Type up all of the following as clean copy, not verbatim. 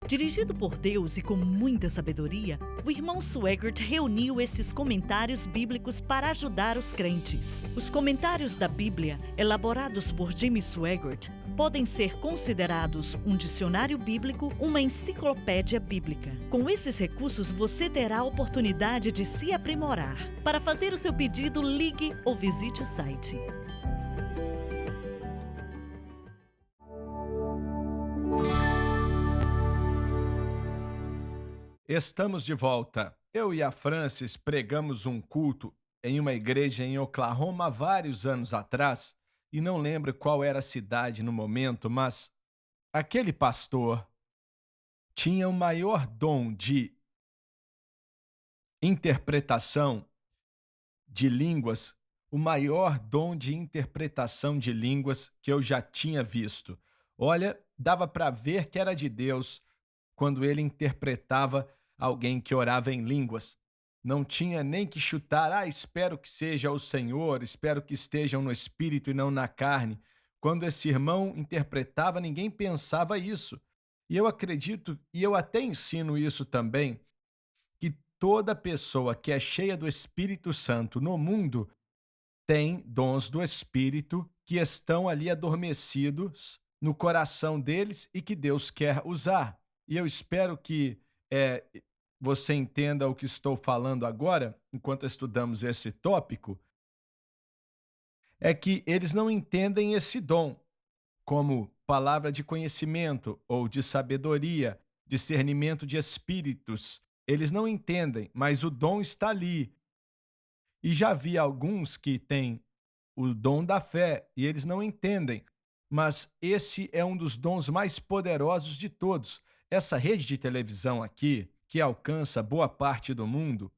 Dirigido por Deus e com muita sabedoria, o irmão Swaggart reuniu esses comentários bíblicos para ajudar os crentes. Os comentários da Bíblia, elaborados por Jimmy Swaggart, podem ser considerados um dicionário bíblico, uma enciclopédia bíblica. Com esses recursos, você terá a oportunidade de se aprimorar. Para fazer o seu pedido, ligue ou visite o site. Estamos de volta. Eu e a Francis pregamos um culto em uma igreja em Oklahoma há vários anos atrás, e não lembro qual era a cidade no momento, mas aquele pastor tinha o maior dom de interpretação de línguas, o maior dom de interpretação de línguas que eu já tinha visto. Olha, dava para ver que era de Deus quando ele interpretava alguém que orava em línguas. Não tinha nem que chutar, espero que seja o Senhor, espero que estejam no espírito e não na carne. Quando esse irmão interpretava, ninguém pensava isso. E eu acredito, e eu até ensino isso também, que toda pessoa que é cheia do Espírito Santo no mundo tem dons do Espírito que estão ali adormecidos no coração deles e que Deus quer usar. E eu espero que você entenda o que estou falando agora, enquanto estudamos esse tópico, é que eles não entendem esse dom como palavra de conhecimento ou de sabedoria, discernimento de espíritos. Eles não entendem, mas o dom está ali. E já vi alguns que têm o dom da fé e eles não entendem, mas esse é um dos dons mais poderosos de todos. Essa rede de televisão aqui, que alcança boa parte do mundo,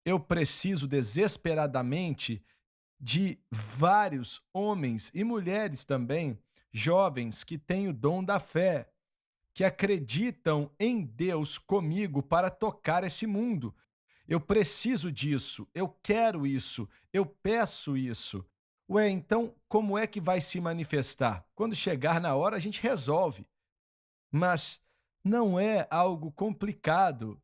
eu preciso desesperadamente de vários homens e mulheres também, jovens que têm o dom da fé, que acreditam em Deus comigo para tocar esse mundo. Eu preciso disso, eu quero isso, eu peço isso. Ué, então como é que vai se manifestar? Quando chegar na hora, a gente resolve. Mas não é algo complicado.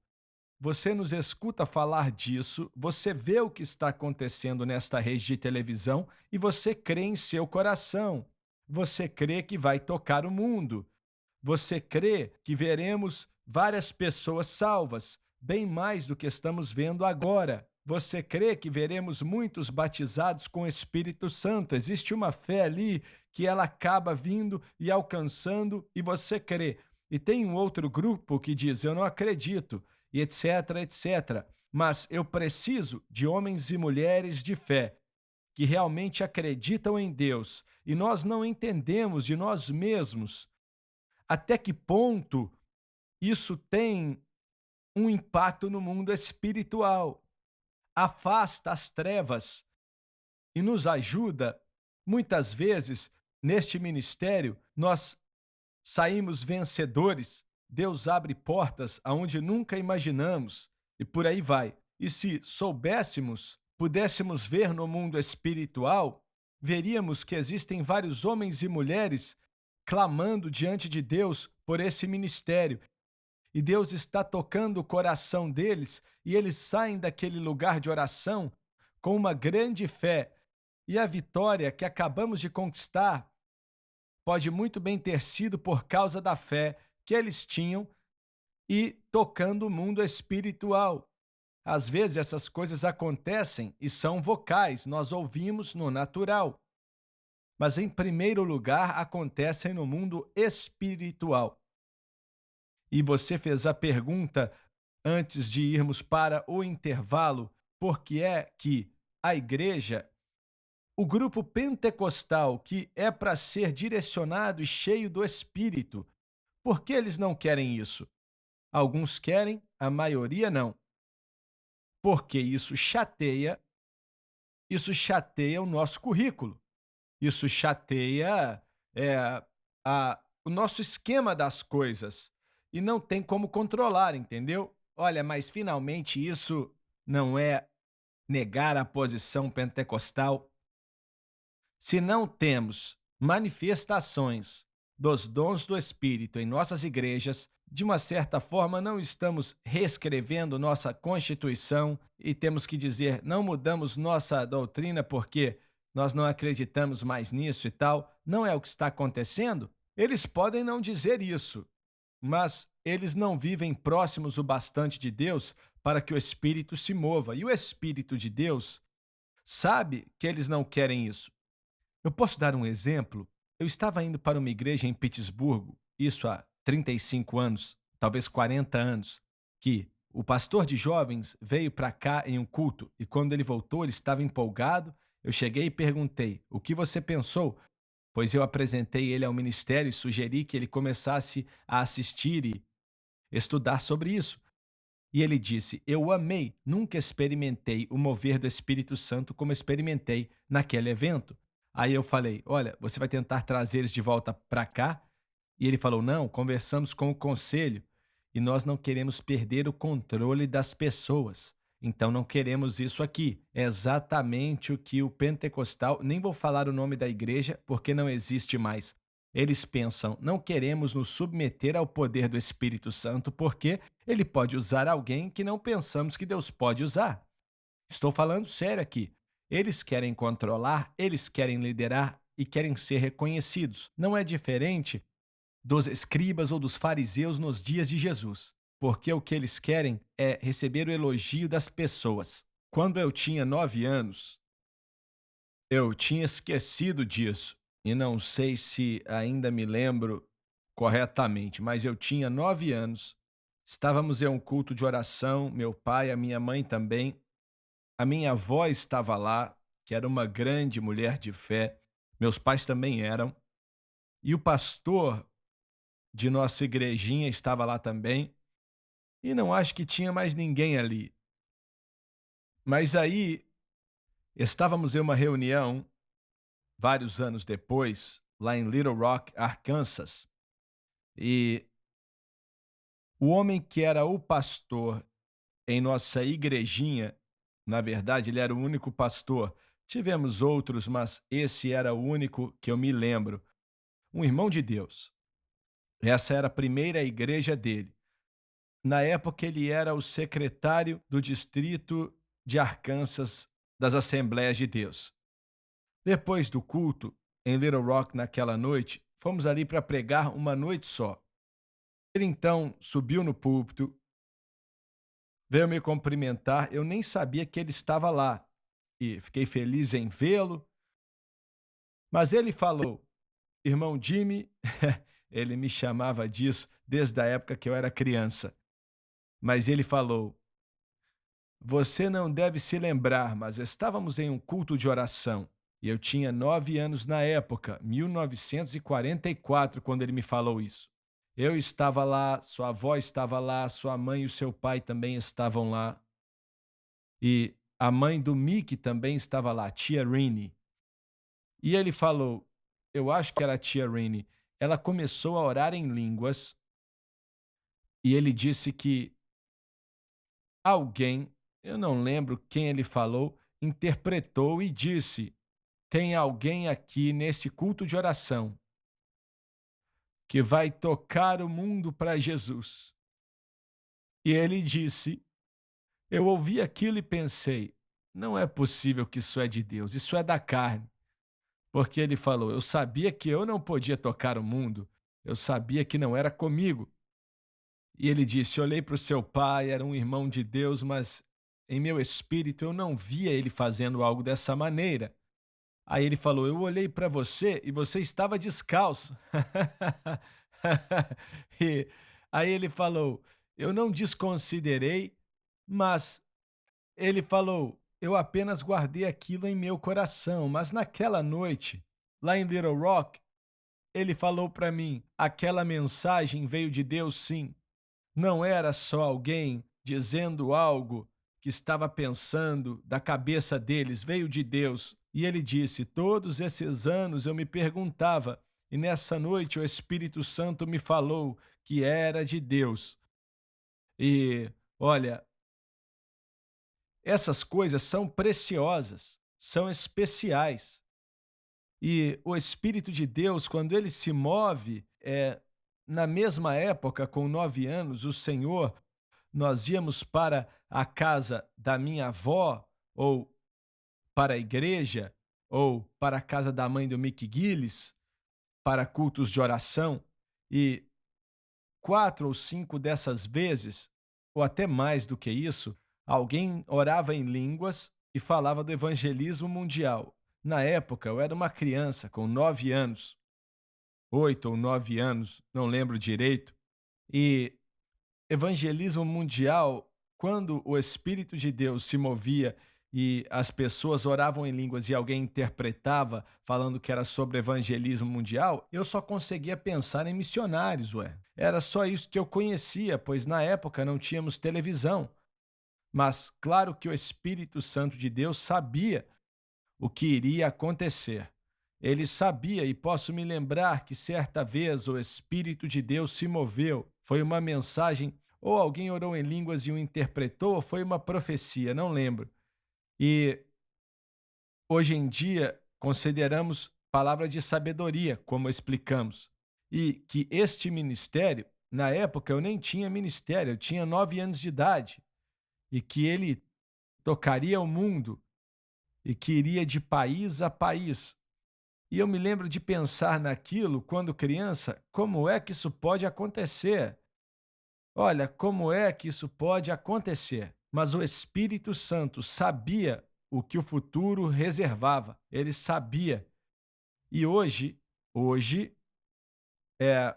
Você nos escuta falar disso, você vê o que está acontecendo nesta rede de televisão e você crê em seu coração. Você crê que vai tocar o mundo. Você crê que veremos várias pessoas salvas, bem mais do que estamos vendo agora. Você crê que veremos muitos batizados com o Espírito Santo. Existe uma fé ali que ela acaba vindo e alcançando, e você crê. E tem um outro grupo que diz: eu não acredito, e etc, etc. Mas eu preciso de homens e mulheres de fé que realmente acreditam em Deus. E nós não entendemos de nós mesmos até que ponto isso tem um impacto no mundo espiritual. Afasta as trevas e nos ajuda. Muitas vezes, neste ministério, nós saímos vencedores. Deus abre portas aonde nunca imaginamos e por aí vai. E se soubéssemos, pudéssemos ver no mundo espiritual, veríamos que existem vários homens e mulheres clamando diante de Deus por esse ministério. E Deus está tocando o coração deles e eles saem daquele lugar de oração com uma grande fé. E a vitória que acabamos de conquistar pode muito bem ter sido por causa da fé que eles tinham e tocando o mundo espiritual. Às vezes essas coisas acontecem e são vocais, nós ouvimos no natural. Mas em primeiro lugar acontecem no mundo espiritual. E você fez a pergunta antes de irmos para o intervalo, por que é que a igreja, o grupo pentecostal, que é para ser direcionado e cheio do Espírito, por que eles não querem isso? Alguns querem, a maioria não. Porque isso chateia o nosso currículo. Isso chateia o nosso esquema das coisas. E não tem como controlar, entendeu? Olha, mas finalmente isso não é negar a posição pentecostal. Se não temos manifestações dos dons do Espírito em nossas igrejas, de uma certa forma, não estamos reescrevendo nossa Constituição e temos que dizer, não mudamos nossa doutrina porque nós não acreditamos mais nisso e tal. Não é o que está acontecendo? Eles podem não dizer isso, mas eles não vivem próximos o bastante de Deus para que o Espírito se mova. E o Espírito de Deus sabe que eles não querem isso. Eu posso dar um exemplo? Eu estava indo para uma igreja em Pittsburgh, isso há 35 anos, talvez 40 anos, que o pastor de jovens veio para cá em um culto e quando ele voltou, ele estava empolgado. Eu cheguei e perguntei: "O que você pensou?" Pois eu apresentei ele ao ministério e sugeri que ele começasse a assistir e estudar sobre isso. E ele disse: "Eu amei, nunca experimentei o mover do Espírito Santo como experimentei naquele evento." Aí eu falei: "Olha, você vai tentar trazer eles de volta para cá?" E ele falou: "Não, conversamos com o conselho e nós não queremos perder o controle das pessoas. Então não queremos isso aqui." É exatamente o que o pentecostal, nem vou falar o nome da igreja porque não existe mais. Eles pensam: não queremos nos submeter ao poder do Espírito Santo porque ele pode usar alguém que não pensamos que Deus pode usar. Estou falando sério aqui. Eles querem controlar, eles querem liderar e querem ser reconhecidos. Não é diferente dos escribas ou dos fariseus nos dias de Jesus, porque o que eles querem é receber o elogio das pessoas. Quando eu tinha 9 anos, eu tinha esquecido disso e não sei se ainda me lembro corretamente, mas eu tinha 9 anos. Estávamos em um culto de oração, meu pai, a minha mãe também. A minha avó estava lá, que era uma grande mulher de fé. Meus pais também eram. E o pastor de nossa igrejinha estava lá também. E não acho que tinha mais ninguém ali. Mas aí estávamos em uma reunião, vários anos depois, lá em Little Rock, Arkansas. E o homem que era o pastor em nossa igrejinha, na verdade, ele era o único pastor. Tivemos outros, mas esse era o único que eu me lembro. Um irmão de Deus. Essa era a primeira igreja dele. Na época, ele era o secretário do distrito de Arkansas das Assembleias de Deus. Depois do culto, em Little Rock, naquela noite, fomos ali para pregar uma noite só. Ele então subiu no púlpito, veio me cumprimentar. Eu nem sabia que ele estava lá e fiquei feliz em vê-lo. Mas ele falou: "Irmão Jimmy", ele me chamava disso desde a época que eu era criança. Mas ele falou: "Você não deve se lembrar, mas estávamos em um culto de oração." E eu tinha 9 anos na época, 1944, quando ele me falou isso. Eu estava lá, sua avó estava lá, sua mãe e o seu pai também estavam lá. E a mãe do Mickey também estava lá, tia Rini. E ele falou, eu acho que era a tia Rini, ela começou a orar em línguas e ele disse que alguém, eu não lembro quem ele falou, interpretou e disse: "Tem alguém aqui nesse culto de oração que vai tocar o mundo para Jesus." E ele disse, eu ouvi aquilo e pensei, não é possível que isso é de Deus, isso é da carne. Porque ele falou, eu sabia que eu não podia tocar o mundo, eu sabia que não era comigo. E ele disse, olhei para o seu pai, era um irmão de Deus, mas em meu espírito eu não via ele fazendo algo dessa maneira. Aí ele falou, eu olhei para você e você estava descalço. E aí ele falou, eu não desconsiderei, mas ele falou, eu apenas guardei aquilo em meu coração. Mas naquela noite, lá em Little Rock, ele falou para mim, aquela mensagem veio de Deus sim. Não era só alguém dizendo algo que estava pensando da cabeça deles, veio de Deus. E ele disse, todos esses anos eu me perguntava, e nessa noite o Espírito Santo me falou que era de Deus. E, olha, essas coisas são preciosas, são especiais. E o Espírito de Deus, quando ele se move, na mesma época, com 9 anos, o Senhor, nós íamos para a casa da minha avó, ou para a igreja, ou para a casa da mãe do Mick Gillis, para cultos de oração, e 4 ou 5 dessas vezes, ou até mais do que isso, alguém orava em línguas e falava do evangelismo mundial. Na época, eu era uma criança com 9 anos, 8 ou 9 anos, não lembro direito, e evangelismo mundial, quando o Espírito de Deus se movia e as pessoas oravam em línguas e alguém interpretava falando que era sobre evangelismo mundial, eu só conseguia pensar em missionários, ué. Era só isso que eu conhecia, pois na época não tínhamos televisão. Mas claro que o Espírito Santo de Deus sabia o que iria acontecer. Ele sabia, e posso me lembrar que certa vez o Espírito de Deus se moveu. Foi uma mensagem, ou alguém orou em línguas e o interpretou, ou foi uma profecia, não lembro. E hoje em dia consideramos palavra de sabedoria, como explicamos. E que este ministério, na época eu nem tinha ministério, eu tinha 9 anos de idade. E que ele tocaria o mundo e que iria de país a país. E eu me lembro de pensar naquilo quando criança, como é que isso pode acontecer? Olha, como é que isso pode acontecer? Mas o Espírito Santo sabia o que o futuro reservava. Ele sabia. E hoje, é,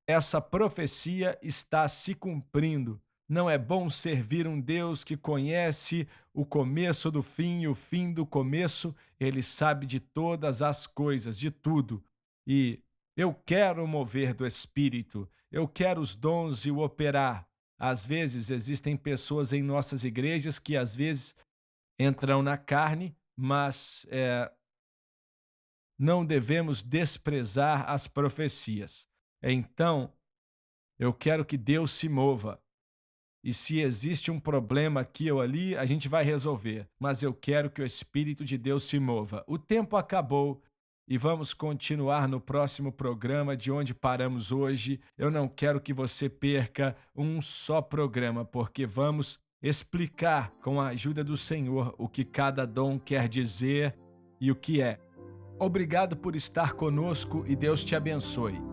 essa profecia está se cumprindo. Não é bom servir um Deus que conhece o começo do fim e o fim do começo? Ele sabe de todas as coisas, de tudo. E eu quero o mover do Espírito, eu quero os dons e o operar. Às vezes existem pessoas em nossas igrejas que às vezes entram na carne, mas não devemos desprezar as profecias. Então, eu quero que Deus se mova. E se existe um problema aqui ou ali, a gente vai resolver. Mas eu quero que o Espírito de Deus se mova. O tempo acabou e vamos continuar no próximo programa de onde paramos hoje. Eu não quero que você perca um só programa, porque vamos explicar com a ajuda do Senhor o que cada dom quer dizer e o que é. Obrigado por estar conosco e Deus te abençoe.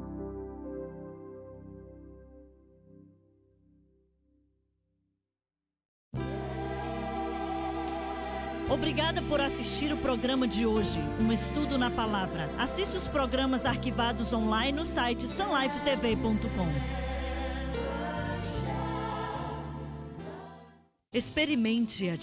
Obrigada por assistir o programa de hoje, um estudo na palavra. Assista os programas arquivados online no site sunlifetv.com. Experimente a